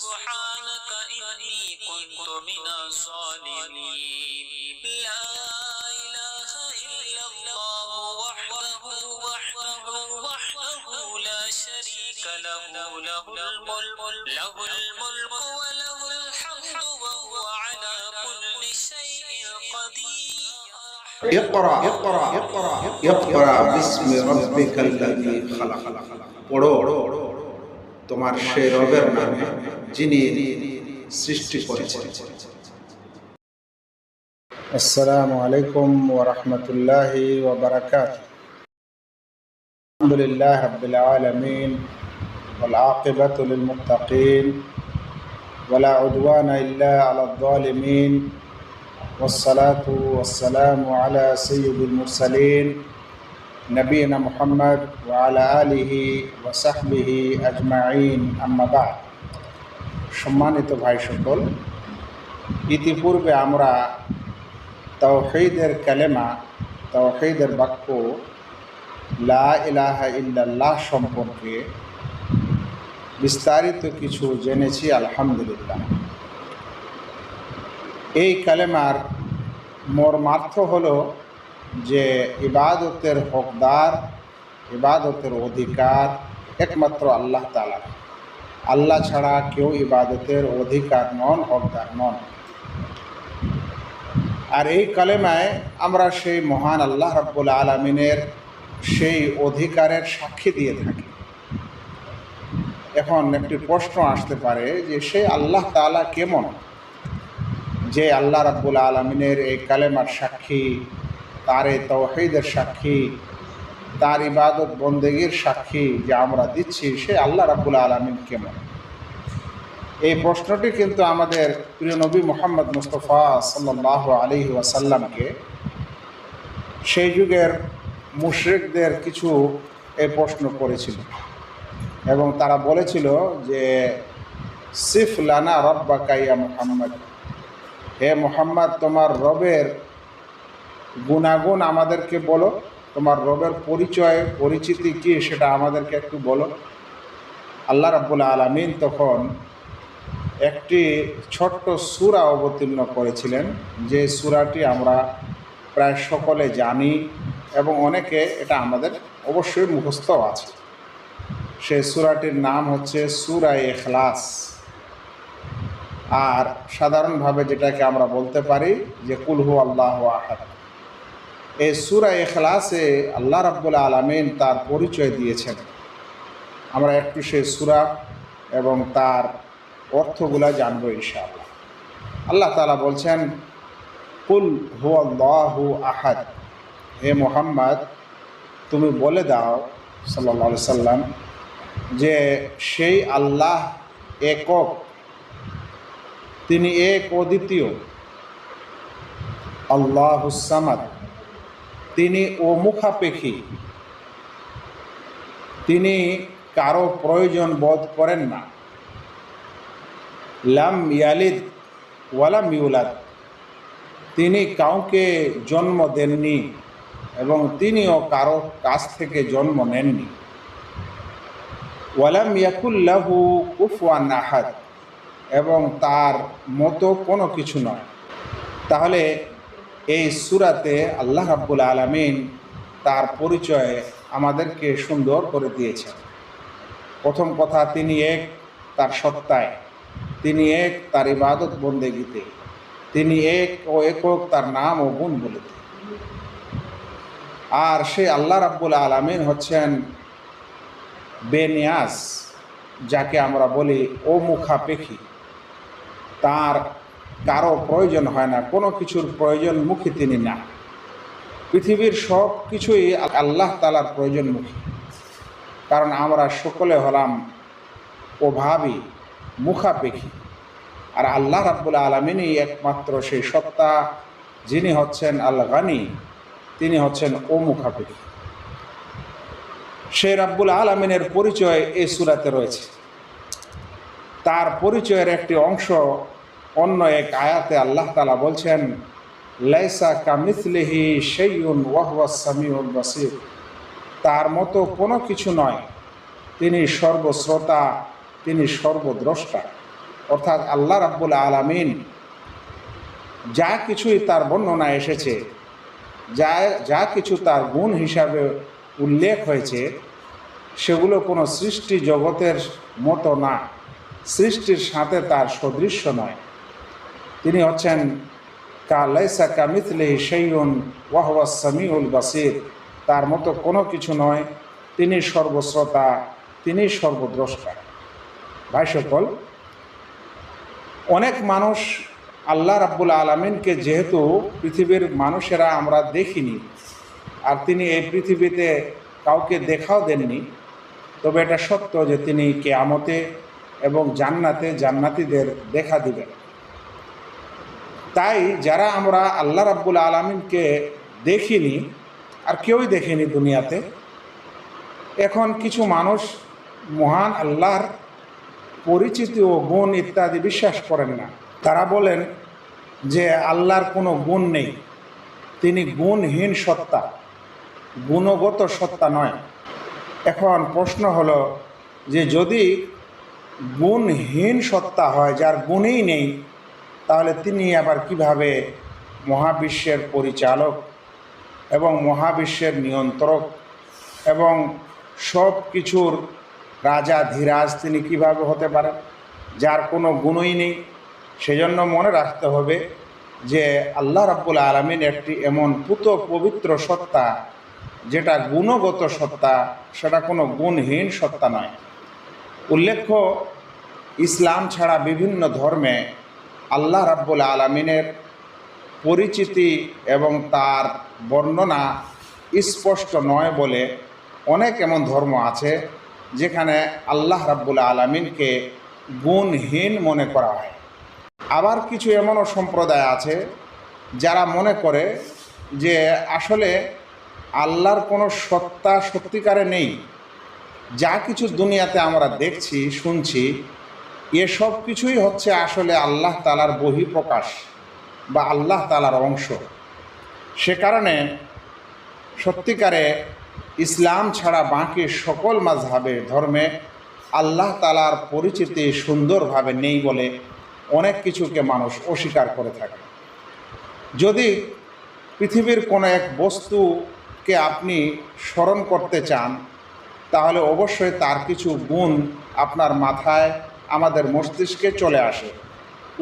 سبحانك إني كنت من الظالمين لا إله إلا الله وحده لا شريك له له الملك وله الحمد وهو على كل شيء قدير اقرأ باسم ربك الذي خلق পড়ো তোমার সেই রবের নামে যিনি সৃষ্টি করেছেন। আসসালামু আলাইকুম ওয়া রাহমাতুল্লাহি ওয়া বারাকাতুহু। আলহামদুলিল্লাহি রাব্বিল আলামিন ওয়াল আকিবাতু লিল মুত্তাকিন ওয়া লা উদওয়ানা ইল্লা আলাল যালিমিন والصلاة والسلام على سيد المرسلين نبينا محمد وعلى آله وصحبه أجمعين أما بعد। সম্মানিত ভাই সকল, ইতিপূর্বে আমরা তাওহীদের কালেমা, তাওহীদের বাক্য লা ইলাহা ইল্লাল্লাহ সম্পর্কে বিস্তারিত কিছু জেনেছি আলহামদুলিল্লাহ। এই কালেমার মর্মার্থ হলো যে ইবাদতের হকদার, ইবাদতের অধিকার একমাত্র আল্লাহ তাআলা। আল্লাহ ছাড়া কেউ ইবাদতের অধিকার নন, হকদার নন। আর এই কালেমায় আমরা সেই মহান আল্লাহ রাব্বুল আলামিনের সেই অধিকারের সাক্ষী দিয়ে থাকি। এখন একটি প্রশ্ন আসতে পারে যে সেই আল্লাহ তাআলা কেমন, যে আল্লাহ রাব্বুল আলামিনের এই কালেমার সাক্ষী, তার এই তাওহীদের সাক্ষী, তার ইবাদত বন্দেগীর সাক্ষী যে আমরা দিচ্ছি, সে আল্লাহ রাব্বুল আলামিন কেমন? এই প্রশ্নটি কিন্তু আমাদের প্রিয় নবী মুহাম্মদ মুস্তাফা সাল্লাল্লাহু আলাইহি ওয়াসাল্লামকে সেই যুগের মুশরিকদের কিছু এই প্রশ্ন করেছিল এবং তারা বলেছিল যে সিফ লানা রাব্বাকা ইয়া মুহাম্মদ, হে মুহাম্মদ তোমার রবের গুণাগুণ আমাদেরকে বলো, তোমার রবের পরিচয় পরিচিতি কি সেটা আমাদেরকে একটু বলো। আল্লাহ রাব্বুল আলামিন তখন একটি ছোট্ট সূরা অবতীর্ণ করেছিলেন, যে সূরাটি আমরা প্রায় সকলে জানি এবং অনেকে এটা আমাদের অবশ্যই মুখস্থ আছে। সেই সূরাটির নাম হচ্ছে সূরা ইখলাস, আর সাধারণভাবে যেটাকে আমরা বলতে পারি যে কুল হু আল্লাহু আহাদ। এই সূরা ইখলাসে আল্লাহ রাব্বুল আলামিন তার পরিচয় দিয়েছেন। আমরা একটু সেই সূরা এবং তার অর্থগুলা জানবো ইনশাআল্লাহ। আল্লাহ তাআলা বলছেন কুল হু আল্লাহু আহাদ, হে মুহাম্মদ তুমি বলে দাও সাল্লাল্লাহু আলাইহি সাল্লাম যে সেই আল্লাহ একক, তিনি এক অদ্বিতীয়। আল্লাহুস সামাদ, তিনি অমুখাপেক্ষী, তিনি কারো প্রয়োজন বোধ করেন না। লাম ইয়ালিদ ওয়ালাম ইউলাদ, তিনি কাউকে জন্ম দেননি এবং তিনিও কারো কাছ থেকে জন্ম নেননি। ওয়ালাম ইয়াকুল লাহু কুফুয়ান আহাদ, এবং তার মতো কোনো কিছু নয়। তাহলে এই সূরাতে আল্লাহ রাব্বুল আলামিন তার পরিচয় আমাদেরকে সুন্দর করে দিয়েছেন। প্রথম কথা, তিনি এক তার সত্তায়, তিনি এক তার ইবাদত বন্দেগীতে, তিনি এক ও একক তার নাম ও গুণ বলিতে। আর সেই আল্লাহ রাব্বুল আলামিন হচ্ছেন বেনিয়াজ, যাকে আমরা বলি অমুখাপেক্ষী। তার কারো প্রয়োজন হয় না, কোনো কিছুর প্রয়োজনমুখী তিনি না। পৃথিবীর সব কিছুই আল্লাহ তাআলার প্রয়োজনমুখী, কারণ আমরা সকলে হলাম অভাবী, মুখাপেক্ষী। আর আল্লাহ রাব্বুল আলামিনই একমাত্র সেই সত্তা যিনি হচ্ছেন আল গানি, তিনি হচ্ছেন অমুখাপেক্ষী। সেই রাব্বুল আলামিনের পরিচয় এই সূরাতে রয়েছে। তার পরিচয়ের একটি অংশ অন্য এক আয়াতে আল্লাহ তাআলা বলছেন লাইসা কামিসলিহি শাইউন ওয়া হুয়াস সামিউল বাসীর, তার মতো কোনো কিছু নয়, তিনি সর্বশ্রোতা, তিনি সর্বদ্রষ্টা। অর্থাৎ আল্লাহ রাব্বুল আলামিন যা কিছুই তার বর্ণনা এসেছে, যা কিছু তার গুণ হিসাবে উল্লেখ হয়েছে, সেগুলো কোনো সৃষ্টি জগতের মতো না, সৃষ্টির সাথে তার সদৃশ্য নয়। তিনি হচ্ছেন লাইসা কামিথলিহি শাইউন ওয়া হুয়াস সামিউল বাসীর, তার মতো কোনো কিছু নয়, তিনি সর্বশ্রোতা, তিনি সর্বদ্রষ্টা। ভাই সকল, অনেক মানুষ আল্লাহ রাব্বুল আলামিনকে যেহেতু পৃথিবীর মানুষেরা আমরা দেখিনি, আর তিনি এই পৃথিবীতে কাউকে দেখাও দেননি, তবে এটা সত্য যে তিনি কিয়ামতে এবং জান্নাতে জান্নাতীদের দেখা দিবেন। তাই যারা আমরা আল্লাহ রাব্বুল আলামিনকে দেখিনি, আর কেউই দেখেনি দুনিয়াতে, এখন কিছু মানুষ মহান আল্লাহর পরিচিতি ও গুণ ইত্যাদি বিশ্বাস করেন না। তারা বলেন যে আল্লাহর কোনো গুণ নেই, তিনি গুণহীন সত্তা, গুণগত সত্তা নয়। এখন প্রশ্ন হলো যে যদি গুণহীন সত্তা হয়, যার গুণই নেই, তাহলে তিনি আবার কিভাবে মহাবিশ্বের পরিচালক এবং মহাবিশ্বের নিয়ন্ত্রক এবং সব কিছুর রাজা ধীরাজ তিনি কিভাবে হতে পারেন, যার কোনো গুণই নেই? সেজন্য মনে রাখতে হবে যে আল্লাহ রাব্বুল আলামিন একটি এমন পুত পবিত্র সত্তা, যেটা গুণগত সত্তা, সেটা কোনো গুণহীন সত্তা নয়। উল্লেখ্য, ইসলাম ছাড়া বিভিন্ন ধর্মে আল্লাহ রাব্বুল আলামিনের পরিচিতি এবং তার বর্ণনা স্পষ্ট নয় বলে অনেক এমন ধর্ম আছে যেখানে আল্লাহ রাব্বুল আলামিনকে গুণহীন মনে করা হয়। আবার কিছু এমনও সম্প্রদায় আছে যারা মনে করে যে আসলে আল্লাহর কোনো সত্তা সত্যিকারে নেই, যা কিছু দুনিয়াতে আমরা দেখছি শুনছি, এসব কিছুই হচ্ছে আসলে আল্লাহ তাআলার বহিঃপ্রকাশ বা আল্লাহ তাআলার অংশ। সে কারণে সত্যিকারে ইসলাম ছাড়া বাকি সকল মাযহাবের ধর্মে আল্লাহ তাআলার পরিচিতি সুন্দরভাবে নেই বলে অনেক কিছুকে মানুষ অস্বীকার করে থাকে। যদি পৃথিবীর কোনো এক বস্তুকে আপনি স্মরণ করতে চান, তাহলে অবশ্যই তার কিছু গুণ আপনার মাথায়, আমাদের মস্তিষ্কে চলে আসে।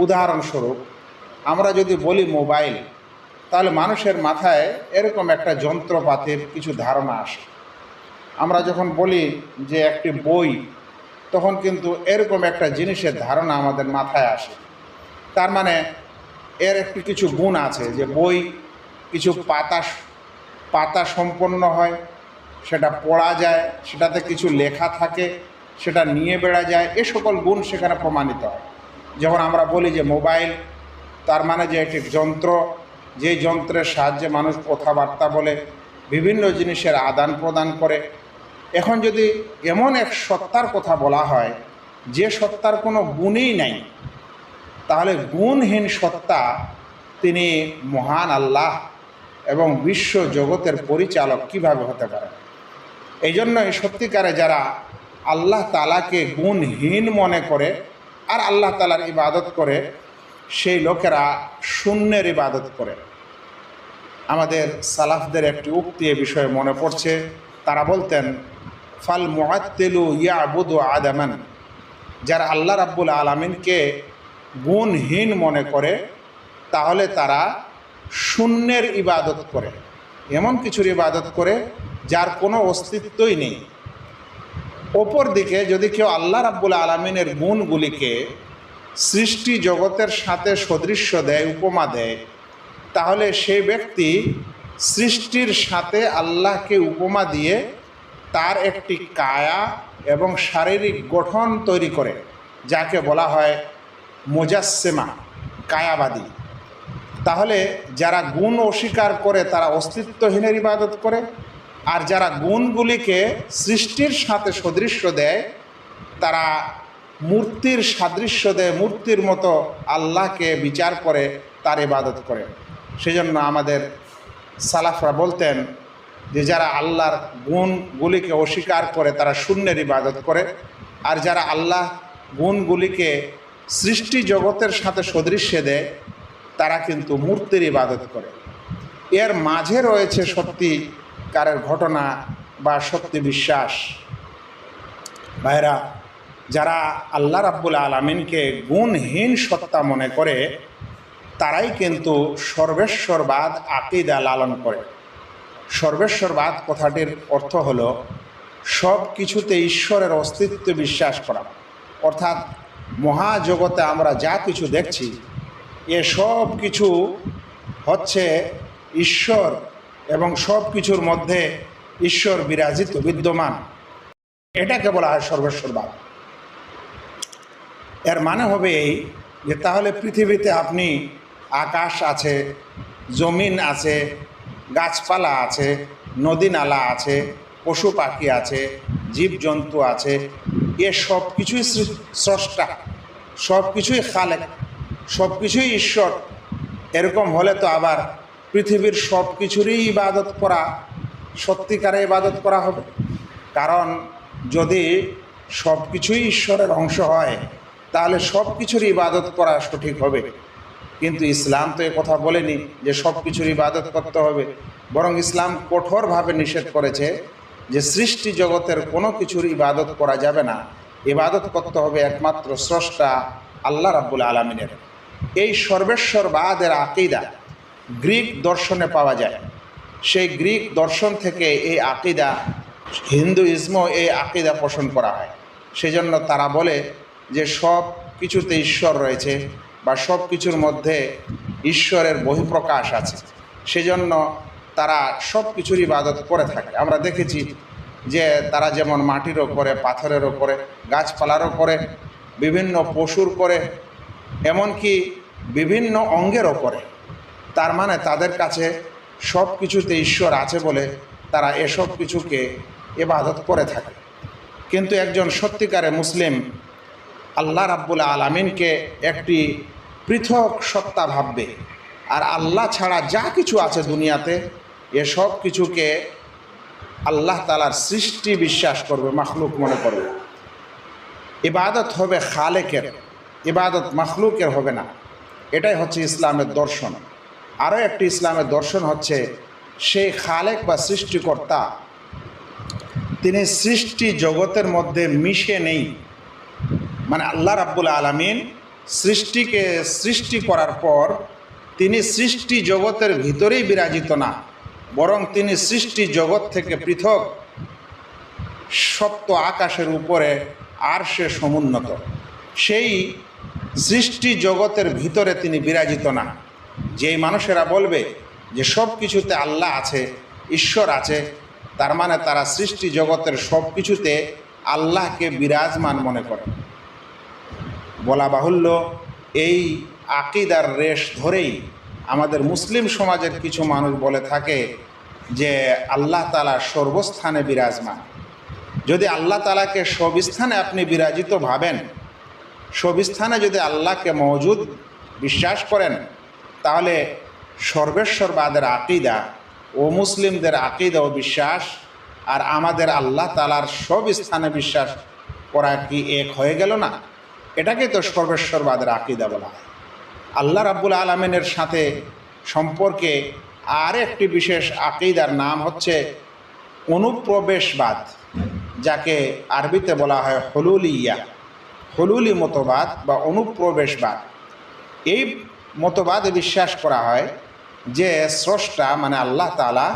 উদাহরণস্বরূপ, আমরা যদি বলি মোবাইল, তাহলে মানুষের মাথায় এরকম একটা যন্ত্রপাতির কিছু ধারণা আসে। আমরা যখন বলি যে একটি বই, তখন কিন্তু এরকম একটা জিনিসের ধারণা আমাদের মাথায় আসে। তার মানে এর একটি কিছু গুণ আছে যে বই কিছু পাতা সম্পন্ন হয়, সেটা পড়া যায়, সেটাতে কিছু লেখা থাকে, সেটা নিয়ে বেড়া যায়, এ সকল গুণ সেখানে প্রমাণিত হয়। যখন আমরা বলি যে মোবাইল, তার মানে যে একটি যন্ত্র, যে যন্ত্রের সাহায্যে মানুষ কথাবার্তা বলে, বিভিন্ন জিনিসের আদান প্রদান করে। এখন যদি এমন এক সত্তার কথা বলা হয় যে সত্তার কোনো গুণই নাই, তাহলে গুণহীন সত্তা তিনি মহান আল্লাহ এবং বিশ্ব জগতের পরিচালক কিভাবে হতে পারে? এই জন্যই সত্যিকারে যারা আল্লাহ তাআলাকে গুণহীন মনে করে আর আল্লাহ তাআলার ইবাদত করে, সেই লোকেরা শূন্যের ইবাদত করে। আমাদের সালাফদের একটি উক্তি এ বিষয়ে মনে পড়ছে। তারা বলতেন, ফাল মুআত্তিলু ইয়াবুদু আদামান, যারা আল্লাহ রাব্বুল আলামিনকে গুণহীন মনে করে, তাহলে তারা শূন্যের ইবাদত করে, এমন কিছুর ইবাদত করে যার কোনো অস্তিত্বই নেই। অপর দিকে যদি কেউ আল্লাহ রাব্বুল আলামিনের গুণগুলিকে সৃষ্টি জগতের সাথে সদৃশ্য দেয়, উপমা দেয়, তাহলে সেই ব্যক্তি সৃষ্টির সাথে আল্লাহকে উপমা দিয়ে তার একটি কায়া এবং শারীরিক গঠন তৈরি করে, যাকে বলা হয় মুজাসসিমা, কায়াবাদী। তাহলে যারা গুণ অস্বীকার করে তারা অস্তিত্বহীনের ইবাদত করে, আর যারা গুণগুলিকে সৃষ্টির সাথে সদৃশ্য দেয় তারা মূর্তির সাদৃশ্য দেয়, মূর্তির মতো আল্লাহকে বিচার করে তার ইবাদত করে। সেজন্য আমাদের সালাফরা বলতেন যে যারা আল্লাহর গুণগুলিকে অস্বীকার করে তারা শূন্যের ইবাদত করে, আর যারা আল্লাহ গুণগুলিকে সৃষ্টি জগতের সাথে সদৃশ্য দেয়, তারা কিন্তু মূর্তির ইবাদত করে। এর মাঝে রয়েছে সত্যিকারের ঘটনা বা সত্যি বিশ্বাস। ভাইরা, যারা আল্লাহ রাব্বুল আলামিনকে গুণহীন সত্তা মনে করে, তারাই কিন্তু সর্বেশ্বরবাদ আকীদা লালন করে। সর্বেশ্বরবাদ কথাটির অর্থ হলো সব কিছুতে ঈশ্বরের অস্তিত্ব বিশ্বাস করা। অর্থাৎ মহাজগতে আমরা যা কিছু দেখছি, এ সব কিছু হচ্ছে ঈশ্বর এবং সব কিছুর মধ্যে ঈশ্বর বিরাজিত বিদ্যমান। এটাকে বলা হয় সর্বেশ্বরবাদ। এর মানে হবে এই যে তাহলে পৃথিবীতে আপনি আকাশ আছে, জমিন আছে, গাছপালা আছে, নদী নালা আছে, পশু পাখি আছে, জীবজন্তু আছে, এ সব কিছুই স্রষ্টা, সব কিছুই খালেক, সব কিছুই ঈশ্বর। এরকম হলে তো আবার পৃথিবীর সব কিছুরই ইবাদত করা সত্যিকারে ইবাদত করা হবে। কারণ যদি সব কিছুই ঈশ্বরের অংশ হয়, তাহলে সব কিছুর ইবাদত করা সঠিক হবে। কিন্তু ইসলাম তো এ কথা বলেনি যে সব কিছুর ইবাদত করতে হবে, বরং ইসলাম কঠোরভাবে নিষেধ করেছে যে সৃষ্টি জগতের কোনো কিছুর ইবাদত করা যাবে না, ইবাদত করতে হবে একমাত্র স্রষ্টা আল্লাহ রাব্বুল আলামিনের। এই সর্বেশ্বরবাদের আকীদা গ্রিক দর্শনে পাওয়া যায়। সেই গ্রিক দর্শন থেকে এই আকীদা, হিন্দুইজমও এই আকীদা পোষণ করা হয়। সেজন্য তারা বলে যে সব কিছুতে ঈশ্বর রয়েছে বা সব কিছুর মধ্যে ঈশ্বরের বহিঃপ্রকাশ আছে। সেজন্য তারা সব কিছুর ইবাদত করে থাকে। আমরা দেখেছি যে তারা যেমন মাটিরও করে, পাথরেরও করে, গাছপালারও করে, বিভিন্ন পশুর করে, এমনকি বিভিন্ন অঙ্গেরও করে। তার মানে তাদের কাছে সব কিছুতে ঈশ্বর আছে বলে তারা এসব কিছুকে ইবাদত করে থাকে। কিন্তু একজন সত্যিকারে মুসলিম আল্লাহ রাব্বুল আলামিনকে একটি পৃথক সত্তা ভাববে, আর আল্লাহ ছাড়া যা কিছু আছে দুনিয়াতে এসব কিছুকে আল্লাহ তাআলার সৃষ্টি বিশ্বাস করবে, মাখলুক মনে করবে। ইবাদত হবে খালেকের, ইবাদত মাখলুকের হবে না। এটাই হচ্ছে ইসলামের দর্শন। আরও একটি ইসলামের দর্শন হচ্ছে সেই খালেক বা সৃষ্টিকর্তা, তিনি সৃষ্টি জগতের মধ্যে মিশে নেই। মানে আল্লাহ রাব্বুল আলামিন সৃষ্টিকে সৃষ্টি করার পর তিনি সৃষ্টি জগতের ভিতরেই বিরাজিত না, বরং তিনি সৃষ্টি জগৎ থেকে পৃথক সপ্ত আকাশের উপরে আরশে সমুন্নত। সেই সৃষ্টি জগতের ভিতরে তিনি বিরাজিত না। যেই মানুষেরা বলবে যে সব কিছুতে আল্লাহ আছে, ঈশ্বর আছে, তার মানে তারা সৃষ্টি জগতের সব কিছুতে আল্লাহকে বিরাজমান মনে করে। বলা বাহুল্য, এই আকীদার রেশ ধরেই আমাদের মুসলিম সমাজের কিছু মানুষ বলে থাকে যে আল্লাহ তাআলা সর্বস্থানে বিরাজমান। যদি আল্লাহ তাআলাকে সব স্থানে আপনি বিরাজিত ভাবেন, সব স্থানে যদি আল্লাহকে মওজুদ বিশ্বাস করেন, তাহলে সর্বেশ্বরবাদের আকীদা ও মুসলিমদের আকীদা ও বিশ্বাস আর আমাদের আল্লাহ তাআলার সব স্থানে বিশ্বাস করা কি এক হয়ে গেল না? এটাকে তো সর্বেশ্বরবাদের আকীদা বলা হয়। আল্লাহ রাব্বুল আলামিনের সাথে সম্পর্কে আর একটি বিশেষ আকীদার নাম হচ্ছে অনুপ্রবেশবাদ, যাকে আরবিতে বলা হয় হুলুলিয়া, হুলুলি মতবাদ বা অনুপ্রবেশবাদ। এই মতবাদে বিশ্বাস করা হয় যে স্রষ্টা মানে আল্লাহ তাআলা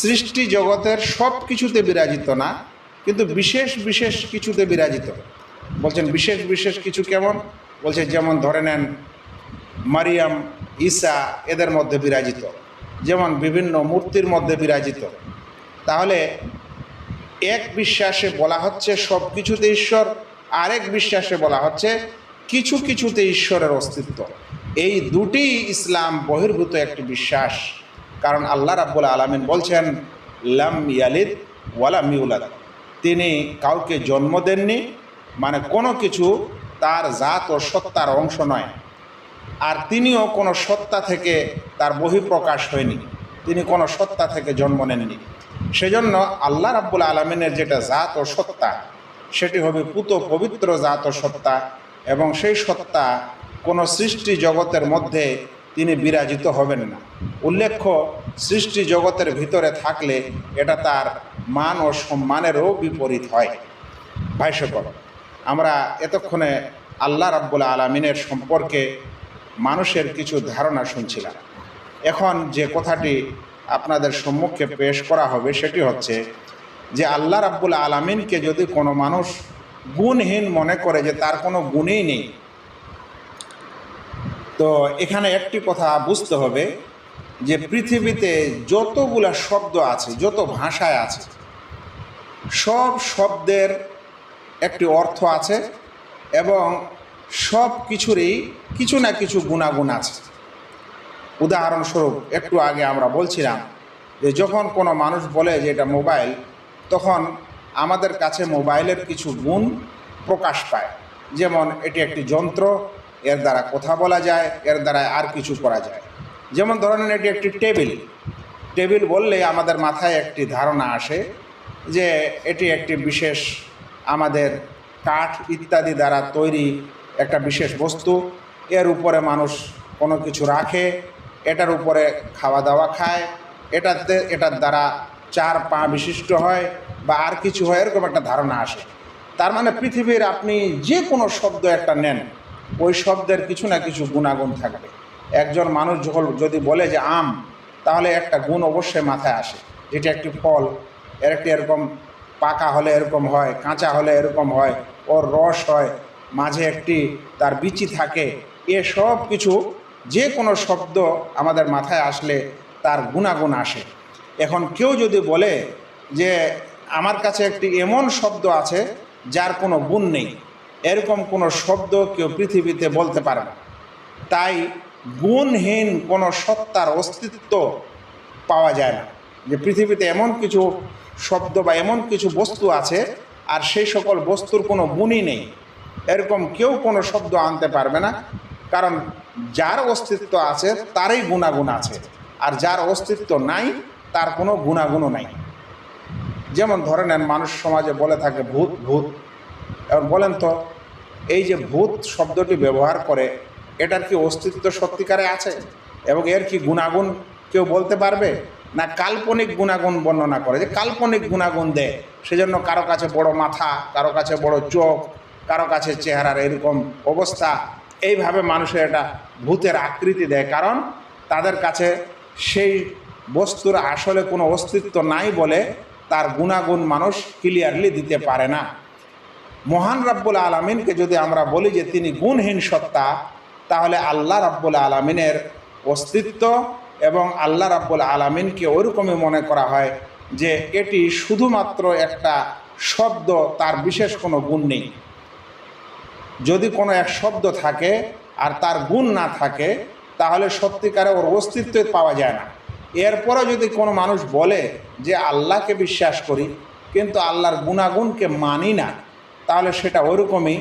সৃষ্টি জগতের সব কিছুতে বিরাজিত না, কিন্তু বিশেষ বিশেষ কিছুতে বিরাজিত। বলছেন বিশেষ বিশেষ কিছু কেমন? বলছে যেমন ধরে নেন মারিয়াম, ঈসা এদের মধ্যে বিরাজিত, যেমন বিভিন্ন মূর্তির মধ্যে বিরাজিত। তাহলে এক বিশ্বাসে বলা হচ্ছে সব কিছুতে ঈশ্বর, আরেক বিশ্বাসে বলা হচ্ছে কিছু কিছুতে ঈশ্বরের অস্তিত্ব। এই দুটি ইসলাম বহির্ভূত একটি বিশ্বাস। কারণ আল্লাহ রাব্বুল আলামিন বলছেন লাম ইয়ালিদ ওয়ালাম ইউলাদ, তিনি কাউকে জন্ম দেননি, মানে কোনো কিছু তার জাত ও সত্তার অংশ নয়, আর তিনিও কোনো সত্তা থেকে তার বহিঃপ্রকাশ হয়নি, তিনি কোনো সত্তা থেকে জন্ম নেননি। সেজন্য আল্লাহ রাব্বুল আলামিনের যেটা জাত ও সত্তা, সেটি হবে পুত পবিত্র জাত ও সত্তা, এবং সেই সত্তা কোনো সৃষ্টি জগতের মধ্যে তিনি বিরাজিত হবেন না। উল্লেখ্য, সৃষ্টি জগতের ভিতরে থাকলে এটা তার মান ও সম্মানেরও বিপরীত হয়। ভাই সকল, আমরা এতক্ষণে আল্লাহ রাব্বুল আলামিনের সম্পর্কে মানুষের কিছু ধারণা শুনছিলাম। এখন যে কথাটি আপনাদের সম্মুখে পেশ করা হবে সেটি হচ্ছে যে আল্লাহ রাব্বুল আলামিনকে যদি কোনো মানুষ গুণহীন মনে করে যে তার কোনো গুণই নেই, তো এখানে একটি কথা বুঝতে হবে যে পৃথিবীতে যতগুলা শব্দ আছে, যত ভাষায় আছে, সব শব্দের একটি অর্থ আছে এবং সব কিছুরই কিছু না কিছু গুণাগুণ আছে। উদাহরণস্বরূপ একটু আগে আমরা বলছিলাম যে যখন কোনো মানুষ বলে যে এটা মোবাইল, তখন আমাদের কাছে মোবাইলের কিছু গুণ প্রকাশ পায়। যেমন এটি একটি যন্ত্র, এর দ্বারা কথা বলা যায়, এর দ্বারা আর কিছু করা যায়। যেমন ধরেন এটি একটি টেবিল বললে আমাদের মাথায় একটি ধারণা আসে যে এটি একটি বিশেষ আমাদের কাঠ ইত্যাদি দ্বারা তৈরি একটা বিশেষ বস্তু, এর উপরে মানুষ কোনো কিছু রাখে, এটার উপরে খাওয়া দাওয়া খায়, এটার দ্বারা 4 পা বিশিষ্ট হয় বা আর কিছু হয়, এরকম একটা ধারণা আসে। তার মানে পৃথিবীর আপনি যে কোনো শব্দ একটা নেন, ওই শব্দের কিছু না কিছু গুণাগুণ থাকবে। একজন মানুষ যদি বলে যে আম, তাহলে একটা গুণ অবশ্যই মাথায় আসে, যেটা একটি ফল, এর একটি এরকম পাকা হলে এরকম হয়, কাঁচা হলে এরকম হয়, ওর রস হয়, মাঝে একটি তার বিচি থাকে। এসব কিছু যে কোনো শব্দ আমাদের মাথায় আসলে তার গুণাগুণ আসে। এখন কেউ যদি বলে যে আমার কাছে একটি এমন শব্দ আছে যার কোনো গুণ নেই, এরকম কোনো শব্দ কেউ পৃথিবীতে বলতে পারে না। তাই গুণহীন কোনো সত্তার অস্তিত্ব পাওয়া যায় না, যে পৃথিবীতে এমন কিছু শব্দ বা এমন কিছু বস্তু আছে আর সেই সকল বস্তুর কোনো গুণই নেই, এরকম কেউ কোনো শব্দ আনতে পারবে না। কারণ যার অস্তিত্ব আছে তারই গুণাগুণ আছে, আর যার অস্তিত্ব নাই তার কোনো গুণাগুণও নাই। যেমন ধরে নেন, মানুষ সমাজে বলে থাকে ভূত ভূত। এবার বলেন তো, এই যে ভূত শব্দটি ব্যবহার করে, এটার কি অস্তিত্ব সত্যিকারে আছে এবং এর কি গুণাগুণ কেউ বলতে পারবে? না কাল্পনিক গুণাগুণ বর্ণনা করে, যে কাল্পনিক গুণাগুণ দেয়। সেজন্য কারো কাছে বড় মাথা, কারো কাছে বড় চোখ, কারো কাছে চেহারার এরকম অবস্থা, এইভাবে মানুষের এটা ভূতের আকৃতি দেয়। কারণ তাদের কাছে সেই বস্তুর আসলে কোনো অস্তিত্ব নাই বলে তার গুণাগুণ মানুষ ক্লিয়ারলি দিতে পারে না। মহান রাব্বুল আলামিনকে যদি আমরা বলি যে তিনি গুণহীন সত্তা, তাহলে আল্লাহ রাব্বুল আলামিনের অস্তিত্ব এবং আল্লাহ রাব্বুল আলামিনকে ওইরকমই মনে করা হয় যে এটি শুধুমাত্র একটা শব্দ, তার বিশেষ কোনো গুণ নেই। যদি কোনো এক শব্দ থাকে আর তার গুণ না থাকে, তাহলে সত্যিকারে ওর অস্তিত্ব পাওয়া যায় না। এরপরে যদি কোনো মানুষ বলে যে আল্লাহকে বিশ্বাস করি কিন্তু আল্লাহর গুণাগুণকে মানি না, তাহলে সেটা ওইরকমই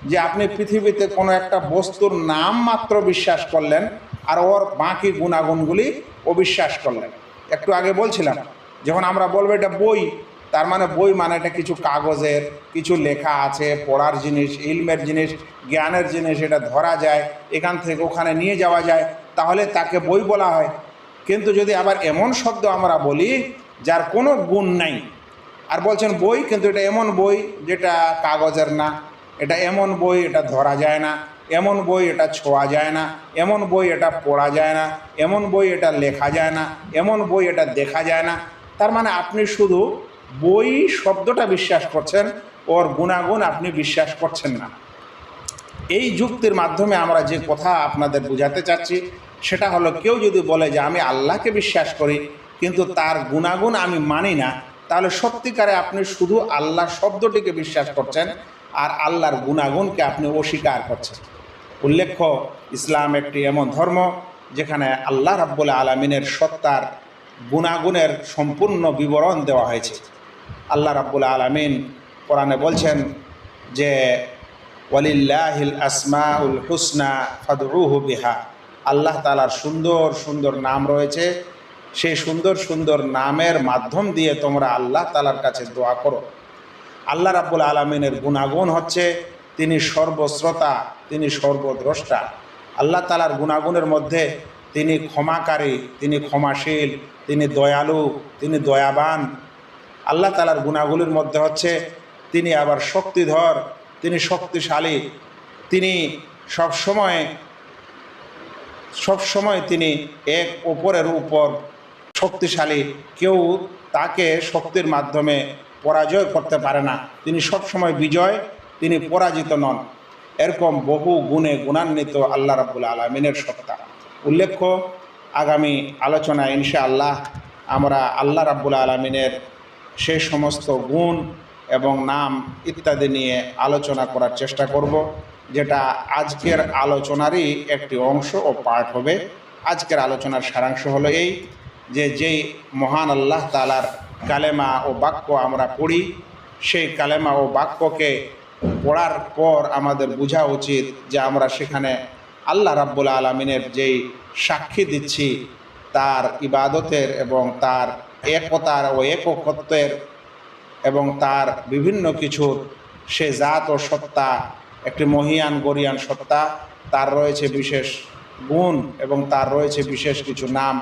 যে আপনি পৃথিবীতে কোনো একটা বস্তুর নাম মাত্র বিশ্বাস করলেন আর ওর বাকি গুণাগুণগুলি অবিশ্বাস করলেন। একটু আগে বলছিলাম, যখন আমরা বলবো এটা বই, তার মানে বই মানে এটা কিছু কাগজের কিছু লেখা আছে, পড়ার জিনিস, ইলমের জিনিস, জ্ঞানের জিনিস, এটা ধরা যায়, এখান থেকে ওখানে নিয়ে যাওয়া যায়, তাহলে তাকে বই বলা হয়। কিন্তু যদি আবার এমন শব্দ আমরা বলি যার কোনো গুণ নাই, আর বলছেন বই, কিন্তু এটা এমন বই যেটা কাগজের না, এটা এমন বই এটা ধরা যায় না, এমন বই এটা ছোঁয়া যায় না, এমন বই এটা পড়া যায় না, এমন বই এটা লেখা যায় না, এমন বই এটা দেখা যায় না, তার মানে আপনি শুধু বই শব্দটা বিশ্বাস করছেন, ওর গুণাগুণ আপনি বিশ্বাস করছেন না। এই যুক্তির মাধ্যমে আমরা যে কথা আপনাদের বোঝাতে চাচ্ছি সেটা হলো, কেউ যদি বলে যে আমি আল্লাহকে বিশ্বাস করি কিন্তু তার গুণাগুণ আমি মানি না, তাহলে সত্যিকারে আপনি শুধু আল্লাহ শব্দটিকে বিশ্বাস করছেন আর আল্লাহর গুণাগুণকে আপনি অস্বীকার করছেন। উল্লেখ্য, ইসলাম একটি এমন ধর্ম যেখানে আল্লাহ রাব্বুল আলামিনের সত্তার গুণাগুণের সম্পূর্ণ বিবরণ দেওয়া হয়েছে। আল্লাহ রাব্বুল আলামিন কোরআনে বলছেন যে ওয়ালিল্লাহিল আসমাউল হুসনা ফাদউহু বিহা, আল্লাহ তাআলার সুন্দর সুন্দর নাম রয়েছে, সেই সুন্দর সুন্দর নামের মাধ্যম দিয়ে তোমরা আল্লাহ তাআলার কাছে দোয়া করো। আল্লাহ রাব্বুল আলামিনের গুণাগুণ হচ্ছে তিনি সর্বশ্রোতা, তিনি সর্বদ্রষ্টা। আল্লাহ তাআলার গুণাগুণের মধ্যে তিনি ক্ষমাকারী, তিনি ক্ষমাশীল, তিনি দয়ালু, তিনি দয়াবান। আল্লাহ তাআলার গুণাগুলির মধ্যে হচ্ছে তিনি আবার শক্তিধর, তিনি শক্তিশালী, তিনি সবসময় তিনি এক অপরের উপর শক্তিশালী। কেউ তাকে শক্তির মাধ্যমে পরাজয় করতে পারে না, তিনি সবসময় বিজয়, তিনি পরাজিত নন। এরকম বহু গুণে গুণান্বিত আল্লাহ রাব্বুল আলামিনের সত্তা। উল্লেখ্য, আগামী আলোচনায় ইনশাআল্লাহ আমরা আল্লাহ রাব্বুল আলামিনের সেই সমস্ত গুণ এবং নাম ইত্যাদি নিয়ে আলোচনা করার চেষ্টা করব, যেটা আজকের আলোচনারই একটি অংশ ও পার্ট হবে। আজকের আলোচনার সারাংশ হলো এই যে যেই মহান আল্লাহ তাআলার কালেমা ও বাক্য আমরা পড়ি, সেই কালেমা ও বাক্যকে পড়ার পর আমাদের বোঝা উচিত যে আমরা সেখানে আল্লাহ রাব্বুল আলামিনের যেই সাক্ষী দিচ্ছি তার ইবাদতের এবং তার একতার ও একত্বের এবং তার বিভিন্ন কিছুর সে জাত ও সত্তা একটি মহিয়ান গরিয়ান সত্তা, তার রয়েছে বিশেষ গুণ এবং তার রয়েছে বিশেষ কিছু নাম।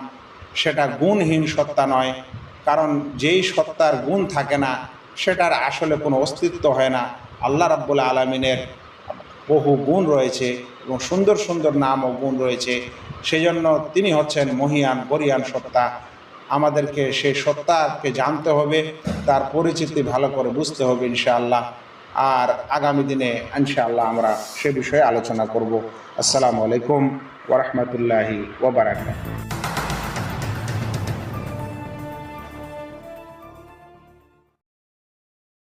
সেটা গুণহীন সত্তা নয়, কারণ যেই সত্তার গুণ থাকে না সেটার আসলে কোনো অস্তিত্ব হয় না। আল্লাহ রাব্বুল আলামিনের বহু গুণ রয়েছে এবং সুন্দর সুন্দর নাম ও গুণ রয়েছে, সেজন্য তিনি হচ্ছেন মহিয়ান গরিয়ান সত্তা। আমাদেরকে সেই সত্তাকে জানতে হবে, তার পরিচিতি ভালো করে বুঝতে হবে ইনশাআল্লাহ। আর আগামী দিনে ইনশাআল্লাহ আমরা সে বিষয়ে আলোচনা করব। আসসালামু আলাইকুম ওয়া রাহমাতুল্লাহি ওয়া বারাকাতুহু।